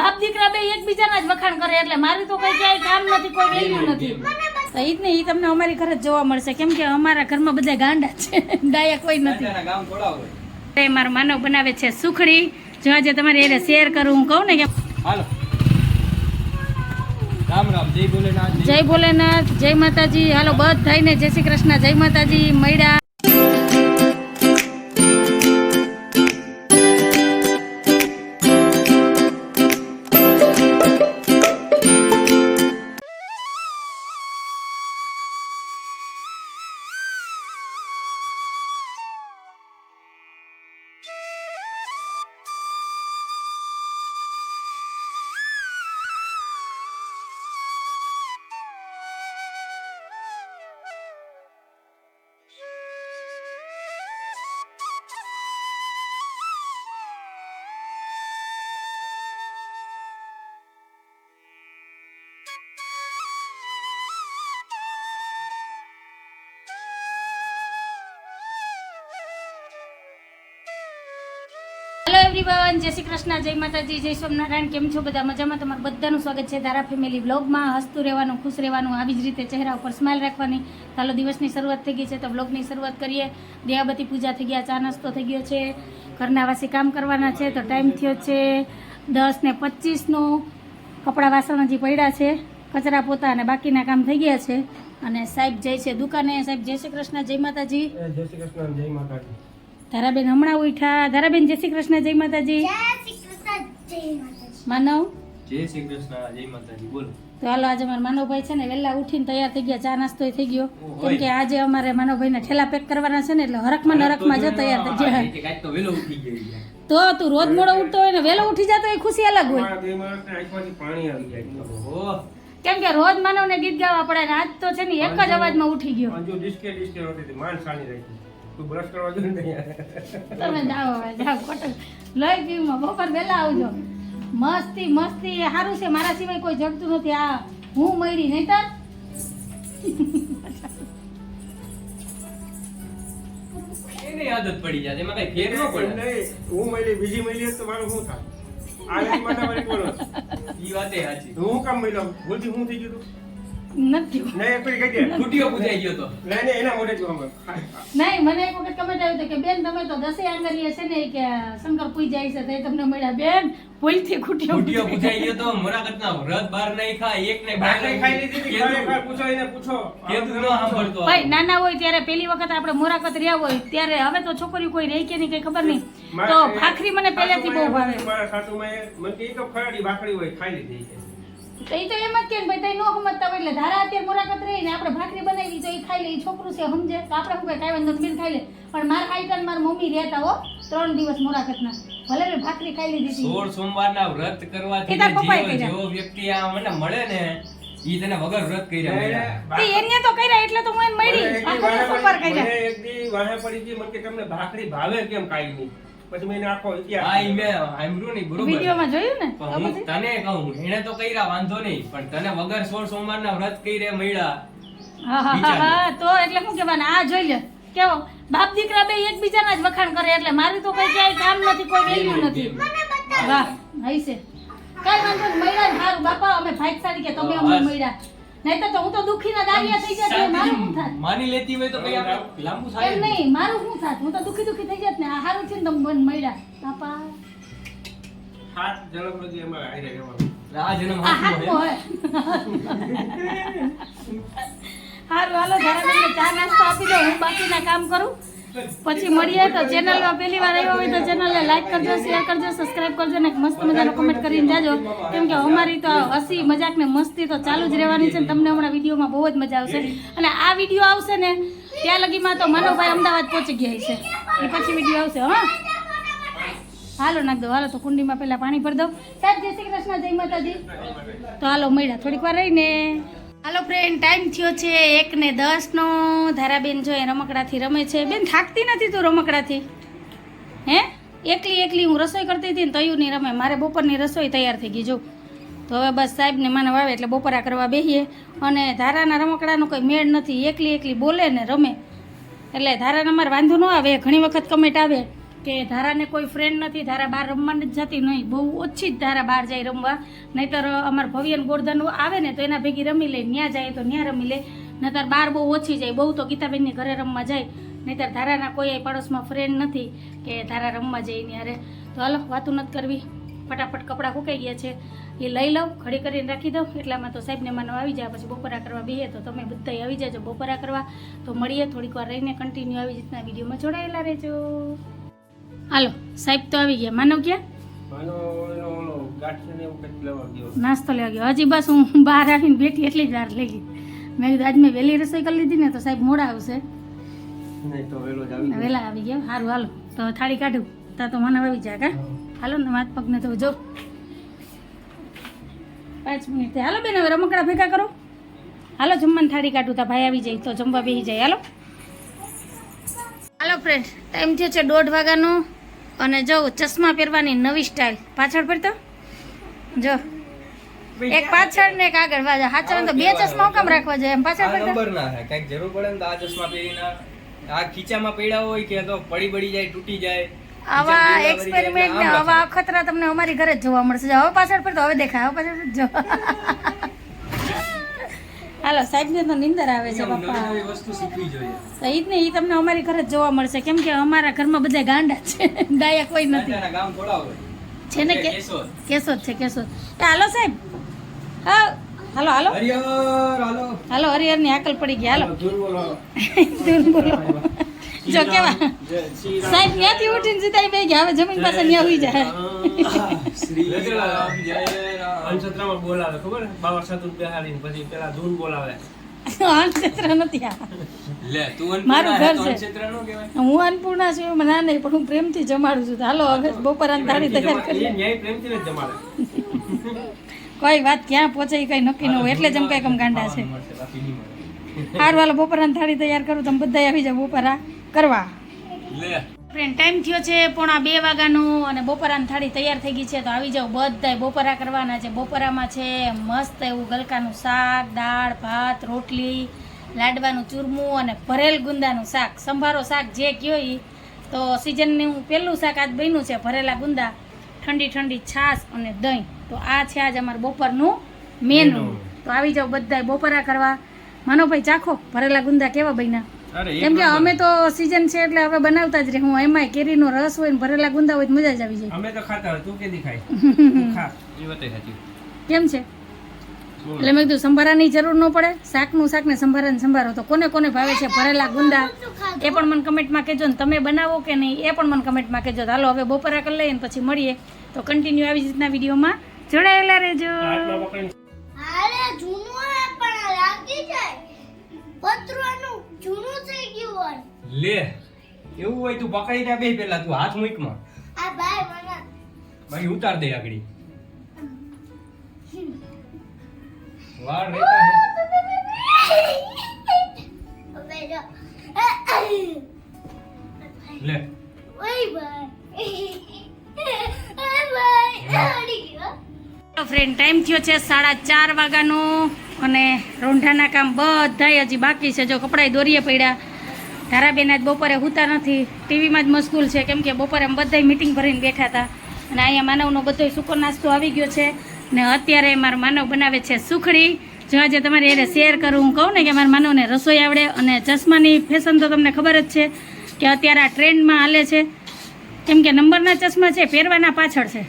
બાપ દીકરા બે એકબીજાના જ વખાણ કરે એટલે મારું તો કઈ ક્યાંય કામ નથી, કોઈ વેલ્યુ નથી. તો ઈ જ ને, ઈ તમને અમારી ઘરે જ જોવા મળશે, કેમ કે અમારા ઘરમાં બધા ગાંડા છે, ડાયા કોઈ નથી. મારો માનવ બનાવે છે સુખડી. જો આજે તમારી એને શેર કરું, હું કહું ને કે હાલો રામ રામ, જય ભોલેનાથ, જય ભોલેનાથ, જય માતાજી. હાલો બધાને જય શ્રી કૃષ્ણ, જય માતાજી. મળ્યા હેલો એવરીવન, જય શ્રી કૃષ્ણ, જય માતાજી, જય સોમનારાયણ. કેમ છો બધા? મજામાં? તમારું બધાનું સ્વાગત છે ધારા ફેમિલી બ્લોગમાં. હસતું રહેવાનું, ખુશ રહેવાનું, આવી જ રીતે ચહેરા ઉપર સ્માઇલ રાખવાની. ચાલો દિવસની શરૂઆત થઈ ગઈ છે તો બ્લોગની શરૂઆત કરીએ. દિયાબતી પૂજા થઈ ગયા, ચા નાસ્તો થઈ ગયો છે, ઘરના વાસી કામ કરવાના છે. તો ટાઈમ થયો છે 10:25નો. કપડાં વાસણ હજી પડ્યા છે, કચરા પોતા અને બાકીના કામ થઈ ગયા છે. અને સાહેબ જાય છે દુકાને. સાહેબ જય શ્રી કૃષ્ણ, જય માતાજી. જય શ્રી કૃષ્ણ, જય માતાજી. ધારાબેન હમણાં ઉઠ્યા. ધારાબેન જય શ્રી કૃષ્ણ, જય માતાજી. માનવ જય શ્રી કૃષ્ણ, જય માતાજી. બોલો. તો હાલો, આજે અમારા માનવભાઈ છે ને વહેલા ઉઠીને તૈયાર થઈ ગયા, ચા નાસ્તો થઈ ગયો. કેમ કે આજે અમારે માનવભાઈને ઠેલા પેક કરવાના છે ને, એટલે હરકમાં નરકમાં જો તૈયાર થઈ ગયા. તો વેલો ઉઠી ગયો. તો તું રોજ મોડો ઉઠતો હોય ને વહેલો ઉઠી જતો એ ખુશી અલગ હોય. પાણી આવી જાય. ઓહો, કેમ કે રોજ માનવને ગીત ગાવા પડે ને આજ તો છે ને એક જ અવાજમાં ઉઠી ગયો. અંજુ ડિસ્કે હોતી હતી, માન સાની રહી. તું બ્રશ કરવા જો ને તમે જાઓ કોટલ લઈ પીમાં બપોર વહેલા આવજો. મસ્તી મસ્તી સારું છે, મારા સિવાય કોઈ જગતું નથી. આ હું મળી નહીં તાર એને આદત પડી જાય, એમાં કઈ ફેર ન પડે. હું મળી બીજી મળી તો મારું શું થાય? આ એક માતા વાળી બોલો ઈ વાતે સાચી. હું કામ મળ્યો ભૂલથી હું થઈ ગયું નથી નહીં પેલી કઈ દે ફૂટીઓ પૂજાઈ ગયો તો નહીં એના મોઢે જો અમે નહીં. મને એક વખત કમેન્ટ આવ્યું હતું કે બેન તમે તો 10 આંગળીએ છે ને કે શંકર પૂજાય છે તો તમને મળ્યા. બેન ભૂલથી ફૂટીઓ પૂજાઈ ગયો તો મોરાકતના વ્રત બાર નહીં ખાય, એક ને બાર ખાઈ લીધી ખરેખર પૂછો એને પૂછો કેતું ન સાંભળતો. ભાઈ નાના હોય ત્યારે પેલી વખત આપણે મોરાકત રહ્યા હોય ત્યારે, હવે તો છોકરીઓ કોઈ રહી કે નહીં કઈ ખબર નહીં. તો ભાખરી મને પહેલેથી બહુ ભાવે. મારા સાસુમાં મને કે તો ખરાડી ભાખરી હોય ખાઈ લીધી છે. તો એ તો એમ જ કે ભાઈ તઈ નો સમજતા હોય એટલે ધારા અત્યારે મોરાકત રહીને આપણે ભાખરી બનાવી તો એ ખાઈ લે. છોકરું છે સમજે તો આપણે શું કઈ વાંધો બીર ખાઈ લે. પણ મારા આઈટન મારા મમ્મી રહેતા હો 3 દિવસ મોરાકતના, ભલે મેં ભાખરી ખાઈ લીધી હતી. 16 સોમવારના વ્રત કરવાથી જેવો વ્યક્તિ આ મને મળે ને ઈ તને વગર વ્રત કર્યા મળ્યા. એને તો કર્યા એટલે તો હું એને મળી આખો સોમવાર કર્યા. એક દી વાહે પડી ગઈ મને કે તમને ભાખરી ભાવે કેમ કાઈ નહીં. પછી મેં આખો ઇતિહાસ આ ઈ મે સાંભળ્યું નહીં, બરોબર વિડિયોમાં જોયું ને. પણ હું તને કહું એને તો કર્યા વાંધો નહીં, પણ તને વગર 16 સોમવારના વ્રત કર્યા મળ્યા. હા તો એટલે શું કહેવાના આ જોઈ લે કેવો બાપ દીકરા બે એકબીજાના જ વખાણ કરે એટલે મારું તો કઈ ક્યાંય કામ નથી, કોઈ વેલ્યુ નથી. વાહ હઈસે કઈ વાંધો નહીં, મળ્યા ને સારું બાપા. અમે ભાગ્યશાળી કે તમે અમને મળ્યા, નહીં તો હું તો દુખીના દારિયા થઈ જાત. મારું શું થાત? માની લેતી હોય તો કઈ આપણે લાંબુ થાય એમ નહીં, મારું શું થાત? હું તો દુખી થઈ જાત ને. આ સારું છે ને તમે મને મળ્યા બાપા. 7 જન્મ સુધી અમારે હારે રહેવાનું. આ જન્મ આ હાથમાં હાથમાં હોય. હોય. સારું હાલો ધારાબેનને ચા નાસ્તો આપી દો, હું બાકીના કામ કરું. પછી મળીએ. તો ચેનલમાં પહેલી વાર આવ્યો હોય તો ચેનલને લાઈક કરજો, શેર કરજો, સબસ્ક્રાઇબ કરજો ને મસ્ત મજાનો કમેન્ટ કરીને જાજો. કેમ કે અમારી તો હસી મજાક ને મસ્તી તો ચાલુ જ રહેવાની છે ને તમને હમણાં વિડીયોમાં બહુ જ મજા આવશે. અને આ વિડીયો આવશે ને ત્યાં લગીમાં તો માનવભાઈ અમદાવાદ પહોંચી ગયા છે, એ પછી વિડીયો આવશે. હા હાલો નાખ દો. હાલો તો કુંડીમાં પહેલા પાણી ભરી દો. સાહેબ જય શ્રી કૃષ્ણ, જય માતાજી. તો હાલો મળ્યા થોડીક વાર રહીને. હાલો ફ્રેન્ડ, ટાઈમ થયો છે 1:10નો. ધારાબેન જો એ રમકડાથી રમે છે. બેન થાકતી નથી તું રમકડાથી? હે એકલી હું રસોઈ કરતી હતી ને તયું નહીં રમે. મારે બપોરની રસોઈ તૈયાર થઈ ગઈ જો. તો હવે બસ સાહેબને માનવ આવે એટલે બપોરા કરવા બેસીએ. અને ધારાના રમકડાનો કોઈ મેળ નથી, એકલી બોલે ને રમે એટલે ધારાને અમારે વાંધો ન આવે. ઘણી વખત કમેન્ટ આવે કે ધારાને કોઈ ફ્રેન્ડ નથી, ધારા બહાર રમવા નથી જતી, નહીં, બહુ ઓછી જ ધારા બહાર જાય રમવા. નહીંતર અમારા ભવ્યન ગોરધન આવે ને તો એના ભેગી રમી લે, ત્યાં જાય તો ત્યાં રમી લે, નહીંતર બહાર બહુ ઓછી જાય. બહુ તો ગીતાબેનની ઘરે રમવા જાય, નહીંતર ધારાના કોઈ પાડોશમાં ફ્રેન્ડ નથી કે ધારા રમવા જાય ત્યારે. તો હાલો વાતું નથી કરવી, ફટાફટ કપડાં સુકાઈ ગયા છે એ લઈ લઉં, ઘડી કરીને રાખી દઉં. એટલામાં તો સાહેબને માનો આવી જાય, પછી બપોરા કરવા બેહીએ તો તમે બધા આવી જાજો બપોરા કરવા. તો મળીએ થોડીક વાર રહીને, કન્ટિન્યુ આવી રીતના વિડીયોમાં જોડાયેલા રહેજો. હાલો સાહેબ તો આવી ગયા. માનવ ક્યાં? નાસ્તો લેવા ગયો. હજી બસ હું બહાર આવીને બેઠી એટલી જ વાર લઈ ગઈ. મેં કીધું આજ મેં વહેલી રસોઈ કરી લીધી ને તો સાહેબ મોડા આવશે, વહેલા આવી ગયા. સારું હાલો તો થાળી કાઢું તા તો મને આવી જાય. કા હાલો ને હાથ પગને તો જો 5 મિનિટ. હાલો બેન હવે રમકડા ભેગા કરો. હાલો જમવાની થાળી કાઢું તા ભાઈ આવી જાય તો જમવા બેસી જાય. હાલો હાલો ફ્રેન્ડ, ટાઈમ થયો છે 1:30 વાગ્યાનો અને જો ચશ્મા પહેરવાની નવી સ્ટાઇલ. પાછળ પડતો જો એક પાછળ ને એક આગળ. વાજા હાચર તો 2 ચશ્મા કામ રાખવા જોઈએ એમ પાછળ પડતો નંબર ના હે કઈક જરૂર પડે ને તો આ ચશ્મા પહેરીને આ ખીચામાં પડ્યા હોય કે તો પડી જાય તૂટી જાય. આવા એક્સપેરિમેન્ટ ને આવા અખતરા તમને અમારી ઘરે જ જોવા મળશે. હવે પાછળ પડતો હવે દેખાય, હવે પાછળ જો. હાલો સાહેબ ને તો નીંદર આવે છે પપ્પા, વસ્તુ શીખવી જોઈએ. તો ઈ જ ને, ઈ તમને અમારી ઘરે જ જોવા મળશે કેમ કે અમારા ઘરમાં બધા ગાંડા છે, ડાયા કોઈ નથી ગામ થોડા હોય છે ને. કેશોદ છે, કેશોદ. હાલો સાહેબ, હા હાલો હાલો હાલો હરિહર ની આકલ પડી ગઈ. હાલો ધૂન બોલો. જો કેવા સાહેબ ત્યાંથી ઉઠીને સીધા બે ગયા, હવે જમીન પાસે ત્યાં હોઈ જાય. અંશત્રામાં બોલાવે ખબર બાબા સાતું બેહાડીને પછી પેલા ધૂન બોલાવે. અનક્ષેત્ર નથી આ, લે તું મારું ઘર છે. ક્ષેત્ર નો કહેવાય. હું અન્નપૂર્ણા છું એમાં ના નહીં, પણ હું પ્રેમથી જમાડું છું. હાલો હવે બપોરાની થાળી તૈયાર કરી. ન્યાય પ્રેમથી જ જમાડે. કોઈ વાત ક્યાં પહોંચે એ કઈ નક્કી ન હોય, એટલે જ એમ કઈ કમ ગાંડા છે. હારું હાલો બપોરાની થાળી તૈયાર કરું, તમે બધા આવી જાવ બપોરા કરવા. લે ફ્રેન્ડ ટાઈમ થયો છે 1:30 વાગ્યાનો અને બપોરાની થાળી તૈયાર થઈ ગઈ છે. તો આવી જાવ બધાય બપોરા કરવાના છે. બપોરામાં છે મસ્ત એવું ગલકાનું શાક, દાળ ભાત, રોટલી, લાડવાનું ચૂરમું અને ભરેલ ગુંદાનું શાક. સંભારો શાક જે કયો એ તો સિઝનનું પહેલું શાક આજ બન્યું છે, ભરેલા ગુંદા, ઠંડી ઠંડી છાશ અને દહીં. તો આ છે આજ અમારું બપોરનું મેનુ. તો આવી જાવ બધાય બપોરા કરવા. માનવભાઈ ચાખો ભરેલા ગુંદા કેવા બન્યા. કેમ કે અમે તો સીઝન છે એટલે હવે બનાવતા જ રહે. હું એમાંય કેરીનો રસ હોય ને ભરેલા ગુંદા હોય તો મજા જ આવી જાય. અમે તો ખાતા હોય, તું કેદી ખાય? ખા. એ વાત સાચી. કેમ છે એટલે મેં કીધું સંભારાની જરૂર ન પડે, શાકનું શાક ને સંભારાને સંભારો. તો કોને કોને ભાવે છે ભરેલા ગુંદા એ પણ મને કમેન્ટમાં કહેજો ને તમે બનાવો કે નહીં એ પણ મને કમેન્ટમાં કહેજો. હાલો હવે બપોરા કરી લઈએ ને પછી મળીએ. તો કન્ટિન્યુ આવી રીતના વિડીયોમાં જોડાયેલા રહેજો. હાથમાં પકડીને અરે જૂનું હે પણ લાગી જાય પતરાનું જૂનું થઈ ગયું હોય. લે એવું હોય તું પકડી ના બે પેલા તું હાથ મૂકમાં આ ભાઈ મને ભાઈ ઉતાર દે આગળ. વાળ રેતા હવે જો લે ઓય ભાઈ ભાઈ ફ્રેન્ડ ટાઈમ થયો છે 4:30 વાગ્યાનો અને રોંઢાના કામ બધાય હજી બાકી છે. જો કપડાય દોરીએ પડ્યા. ધારાબેન આજ બપોરે હુતા નથી, ટીવીમાં જ મશગુલ છે કેમ કે બપોરે અમે બધાય મિટિંગ ભરીને બેઠા હતા. અને અહીંયા માનવનો બધો સૂકો નાસ્તો આવી ગયો છે ને અત્યારે મારો માનવ બનાવે છે સુખડી. જો આજે તમારી એને શેર કરું, હું કહું ને કે મારા માનવને રસોઈ આવડે. અને ચશ્માની ફેશન તો તમને ખબર જ છે કે અત્યારે આ ટ્રેન્ડમાં હાલે છે કેમ કે નંબરના ચશ્મા છે પહેરવાના પાછળ છે,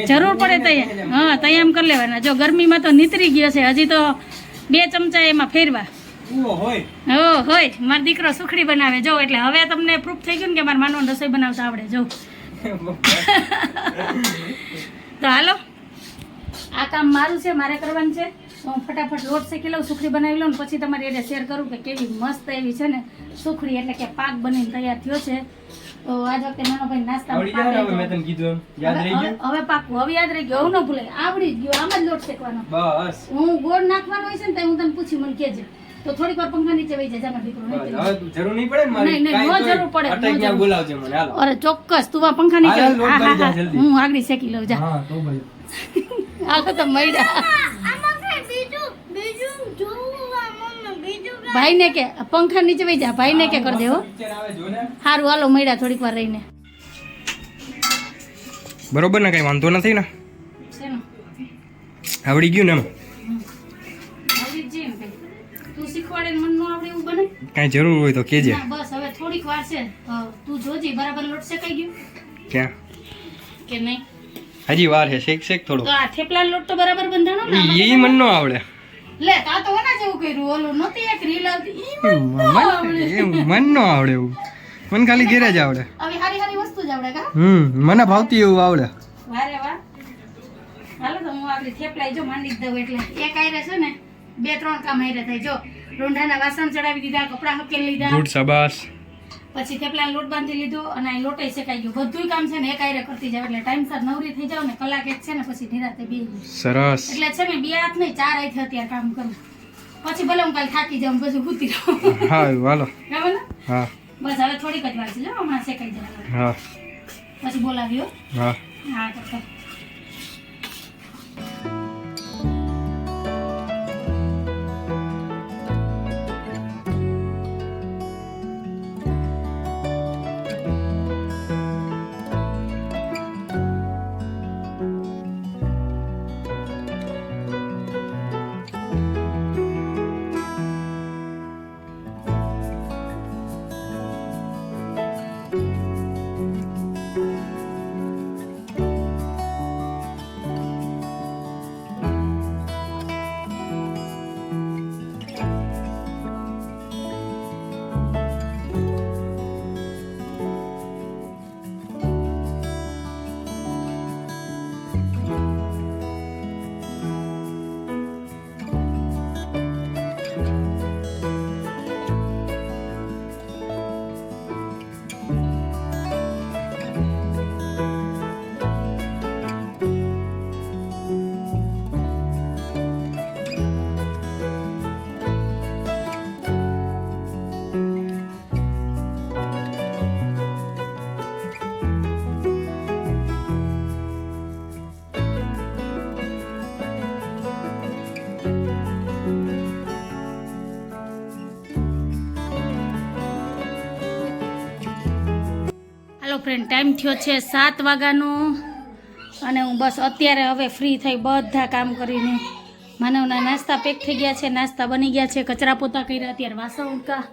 જરૂર પડે તૈયાર. હા તૈયાર એમ કરી લેવાના. જો ગરમીમાં તો નીતરી ગયો છે, હજી તો 2 ચમચા એમાં ફેરવા હોય. હોય મારો દીકરો સુખડી બનાવે. જો એટલે હવે તમને પ્રૂફ થઈ ગયું ને કે મારા માનવને રસોઈ બનાવતા આવડે. જો તો હાલો આ કામ મારું છે, મારે કરવાનું છે. તો હું ફટાફટ લોટ શેકી લઉં, સુખડી બનાવી લઉં ને પછી તમારી એને શેર કરું કે કેવી મસ્ત એવી છે ને સુખડી, એટલે કે પાક બનીને તૈયાર થયો છે. તો આજ વખતે નાનો ભાઈ નાસ્તા આવડી જાય ને હવે મેં તને કીધું એમ. યાદ રહી ગયું? હવે પાકું, હવે યાદ રહી ગયું, હવે ન ભૂલે. આવડી જ ગયું, આમ જ લોટ શેકવાનો. બસ હું ગોળ નાખવાનો હોય છે ને તો હું તને પૂછી મને કહેજે. તો થોડીક વાર પંખા નીચે વહી જાય જાનો દીકરો. બસ, હવે તું જરૂર નહીં પડે ને મારી. નહીં, નહીં, કાંઈ નો જરૂર પડે, અટક નો ત્યાં જરૂર. બોલાવજે મને. હાલો અરે ચોક્કસ તું આ પંખા નીચે હાલો, લોટ હા, ભરી જા હા, જલ્દી. હું આગળ શેકી લઉં જા. હા તો ભાઈ હાલો તો મૈડા આમાં કઈ બીજું જોવું આ મમ્મી બીજું ભાઈને કે પંખા નીચે વહી જા, ભાઈને કે કરી દેવો. પિક્ચર આવે જો ને. સારું હાલો મૈડા થોડીક વાર રહીને. બરોબર ને કઈ વાંધો નથી ને છે ને આવડી ગયું ને એમ આવડી જ જાય ને ભાઈ. તું શીખવાડે ને મને ન આવડે એવું બને કાંઈ જરૂર હોય તો કહેજે. ના, બસ હવે થોડીક વાર છે. તું જોજે બરાબર લોટ શેકાઈ ગયું ક્યાં કે નહીં. હજી વાર છે, શેક થોડો. તો આ થેપલા લોટ તો બરાબર બંધાણો ને આમાં એ મને ન આવડે. લે તા તો ઓના જેવું કર્યું ઓલું નતી એક રીલ આવતી ઈ મને ન આવડે. મને ન આવડે એવું, મને ખાલી ઘેરે જ આવડે. આવી હારી હારી વસ્તુ જ આવડે કા મને ભાવતી એવું આવડે. વારે વાહ. હાલો તો હું આપણી થેપલા જો માંડી જ દઉં એટલે એક આયરે છે ને 2-3 કામ આયરે થાય. જો રોંઢાના વાસણ ચડાવી દીધા, કપડાં હકેલી લીધા, ગુડ શાબાશ. પછી થેપલાનો લોટ બાંધી લીધો અને આ લોટે શેકાઈ ગયો. બધુંય કામ છે ને એક આયરે કરતી જાવ એટલે ટાઈમસર નવરી થઈ જાવ ને કલાક એક છે ને પછી નિરાતે બેહી સરસ. એટલે છે ને 2 હાથ નહીં 4 હાથે અત્યારે કામ કરું. પછી ભલે હું કાલે થાકી જાઉં પછી હુતી રહું. હા હાલો. બરાબર ને? હા બસ હવે થોડીક જ વાર છે જો હમણાં શેકાઈ જાય. હા પછી બોલાવ્યો. હા. હા તો કર. હાલો ફ્રેન્ડ ટાઈમ થયો છે 7 વાગ્યાનો અને હું બસ અત્યારે હવે ફ્રી થઈ બધા કામ કરીને. માનવના નાસ્તા પેક થઈ ગયા છે, નાસ્તા બની ગયા છે, કચરા પોતા કર્યા, અત્યારે વાસણ ઉટકા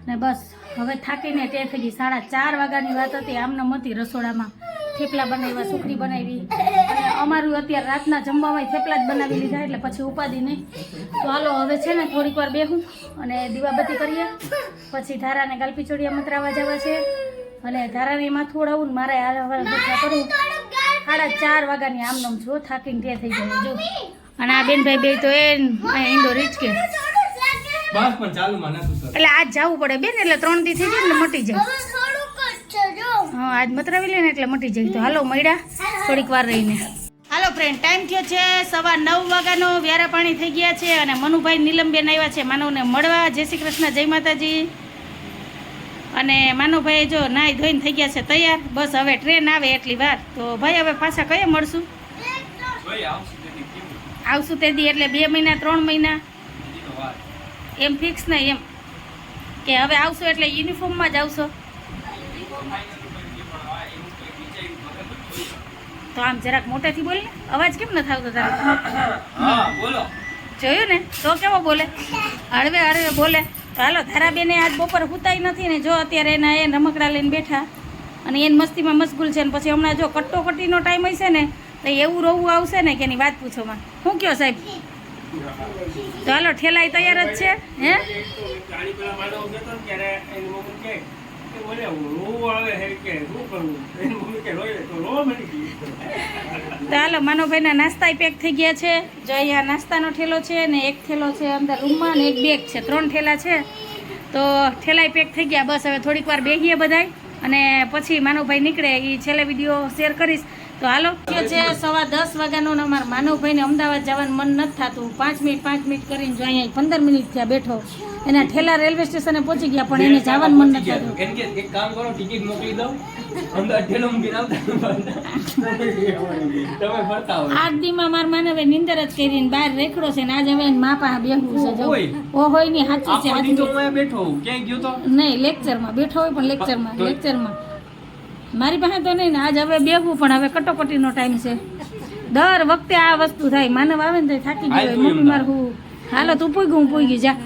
ને બસ હવે થાકીને તે થઈ ગઈ. 4:30 વાગ્યાની વાત હતી. આમનામ હતી રસોડામાં થેપલા બનાવ્યા, સુખડી બનાવી અને અમારું અત્યારે રાતના જમવામાં થેપલા જ બનાવી લીધા એટલે પછી ઉપાધિ નહીં. તો હાલો હવે છે ને થોડીક વાર બેહું અને દીવાબત્તી કરીએ, પછી ધારાને ગાલપીચોડિયા મંત્રાવા જવા છે અને ધારાને માથું ઓળાવું ને મારે હાલ દુખા કરું. 4:30 વાગ્યાની આમનામ જો થાકીને તે થઈ જાય જો. અને આ બેનભાઈ બે તો એ ઈંડો રીચકે બસ પણ ચાલુ માં નતું સર. એટલે આજ જવું પડે બેન એટલે 3 દી થઈ જાય એટલે મટી જાય. હવે થોડુંક જ છે જો. હા આજ મતરાવી લે ને એટલે મટી જાય. તો હાલો મળ્યા થોડીક વાર રહીને. હાલો ફ્રેન્ડ ટાઈમ થયો છે 9:15 વાગ્યાનો. વ્યારા પાણી થઈ ગયા છે અને મનુભાઈ નીલમબેન આવ્યા છે માનવને મળવા. જય શ્રી કૃષ્ણ, જય માતાજી. અને માનવભાઈ જો નાઈ ધોઈને થઈ ગયા છે તૈયાર. બસ હવે ટ્રેન આવે એટલી વાર. તો ભાઈ હવે પાછા કયે મળશું? આવશું તે દી એટલે 2 મહિના 3 મહિના એમ ફિક્સ નહીં એમ કે હવે આવશો એટલે યુનિફોર્મમાં જ આવશો? તો આમ જરાક મોટેથી બોલ ને, અવાજ કેમ નથી આવતો તારે? હા બોલો. જોયું ને તો કેવો બોલે, હળવે હળવે બોલે. તો હાલો ધારાબેને આજ બપોર હુતાઈ નથી ને જો અત્યારે એના એ રમકડા લઈને બેઠા અને એને મસ્તીમાં મશગુલ છે. ને પછી હમણાં જો કટ્ટોકટીનો ટાઈમ હશે ને તો એવું રોવું આવશે ને કે એની વાત પૂછોમાં. શું કયો સાહેબ? તો હાલો ઠેલાઈ તૈયાર જ છે હે? તો હાલો માનવભાઈના નાસ્તા પેક થઈ ગયા છે. જો અહીંયા નાસ્તાનો ઠેલો છે ને એક ઠેલો છે અંદર રૂમમાં ને એક બેગ છે, 3 ઠેલા છે. તો ઠેલાઈ પેક થઈ ગયા. બસ હવે થોડીક વાર બેહીએ બધાય અને પછી માનવભાઈ નીકળે એ છેલ્લે વિડીયો શેર કરીશ. તો હાલો કે છે 10:15 વાગ્યાનો ને અમારા માનવભાઈને અમદાવાદ જવાનું મન નથી થતું. 5 મિનિટ કરીને જો અહીંયા 15 મિનિટ થયા બેઠો. એના ઠેલા રેલવે સ્ટેશને પહોંચી ગયા પણ એને જવાનું મન નથી થતું. એમ કે એક કામ કરો, ટિકિટ મોકલી દઉં, અમદાવાદ ઠેલો મૂકીને આવતા તમે ફરતા હોય. 8 દીમાં મારા માનવે નિંદર જ કરીને બહાર રેખડો છે ને આજ હવે એને મા પાસે બેહવું છે. જો ઓ હોય ની સાચું છે. આખો દી તો હું અહીંયા બેઠો હોઉં. ક્યાંય ગયો તો નહીં લેક્ચરમાં બેઠો હોય પણ લેક્ચરમાં મારી પાસે તો નહીં ને આજ હવે બેહવું પણ હવે કટોકટીનો ટાઈમ છે. દર વખતે આ વસ્તુ થાય. માનવ આવે ને તો થાકી ગયો હોય. મમ્મી મારે હું હાલો તું પૂગ્યું હું પૂગી જા.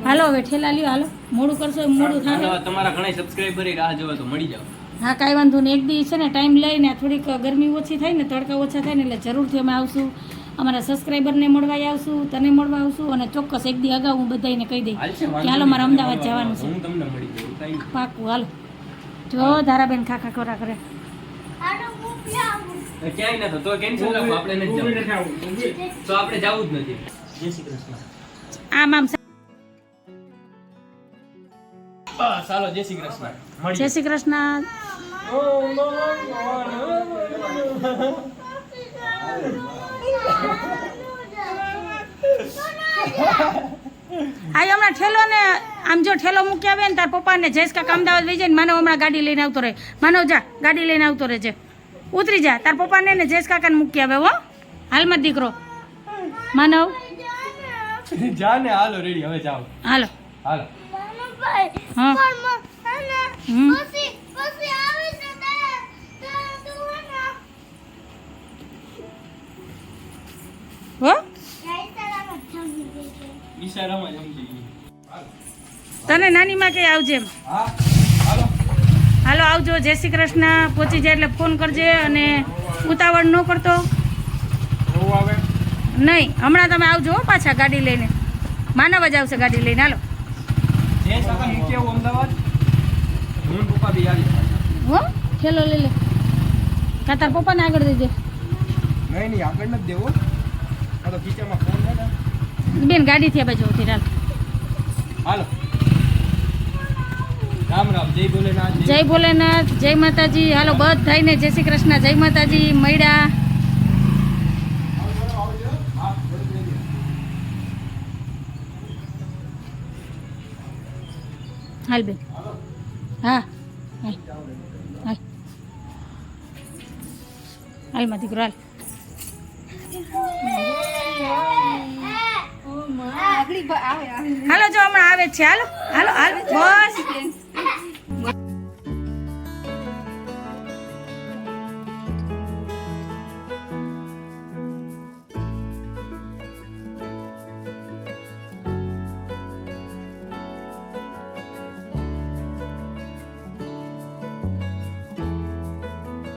હાલો હવે ઠેલા લ્યો હાલો. મોડું કરશો એમ મોડું થાય. તમારા ઘણા સબસ્ક્રાઇબર રાહ જોવે તો મળી જાવ. હા કાંઈ વાંધો નહીં. એક દી છે ને ટાઈમ લઈને થોડીક ગરમી ઓછી થાય ને તડકા ઓછા થાય ને એટલે જરૂરથી અમે આવશું. અમારા સબસ્ક્રાઈબરને મળવા આવશું, તને મળવા આવશું અને ચોક્કસ એક દી અગાઉ હું બધાને કહી દઈ કે હાલો મારે અમદાવાદ જવાનું છે. હું તમને મળી જાઉં કાંઈ નહીં. પાકું હાલો. જો ધારાબેન ખાખા ખોરા કરે. હાલો હું આવું. ક્યાંય નતો તો કેન્સલ રાખો આપણે નથી હું જવું. નથી આવું. તો આપણે જવું જ નથી. જય શ્રી કૃષ્ણ. આમ આમ બસ ચાલો જય શ્રી કૃષ્ણ. જય શ્રી કૃષ્ણ. આ હમણાં ઠેલો ને આમ જો ઠેલો મૂકી આવે ને તાર પપ્પાને જયેશ કાકા અમદાવાદ લઈ જાય ને માનવ હમણાં ગાડી લઈને આવતો રહે. માનવ જા ગાડી લઈને આવતો રહે છે. ઉતરી જા તાર પપ્પાને ને જયેશ કાકાને મૂકી આવે હો. હાલમાં દીકરો માનવ જા ને હાલો રેડી હવે જાઓ. હાલો હાલો. ભાઈ હા. પણ હે ને હમ. પછી આવી છે તો તું હે ને હો ગાયતરામાં જમી દેજે. ઈશારામાં જ સમજી ગઈ. તને નાની માં કે આવજે એમ. હા હાલો. હાલો આવજો. જય શ્રી કૃષ્ણ. પહોંચી જાય એટલે ફોન કરજે અને ઉતાવળ ન કરતો બહુ આવે. નહીં. હમણાં તમે આવજો હો પાછા ગાડી લઈને. માનવ જ આવશે ગાડી લઈને. હાલો જે સકા મૂકી આવું અમદાવાદ. હું ને પપ્પા બી આવી. હો ખેલો લઈ લે. કા તાર પપ્પાને આગળ દેજે. નહીં આગળ નથી દેવો. આ તો ખીચામાં ફોન છે ને. બેન ગાડી થી આ બાજુ ઉતરી હાલ. હાલો. રામ રામ. જય ભોલેનાથ. જય ભોલેનાથ. જય માતાજી. હાલો બધાને જય શ્રી કૃષ્ણ. જય માતાજી. મળ્યા. હાલ બેન. હા હાલ હાલ હાલ માં દીકરો હાલ. હાલો જો હમણાં આવે જ છે. હાલો હાલો હાલ બસ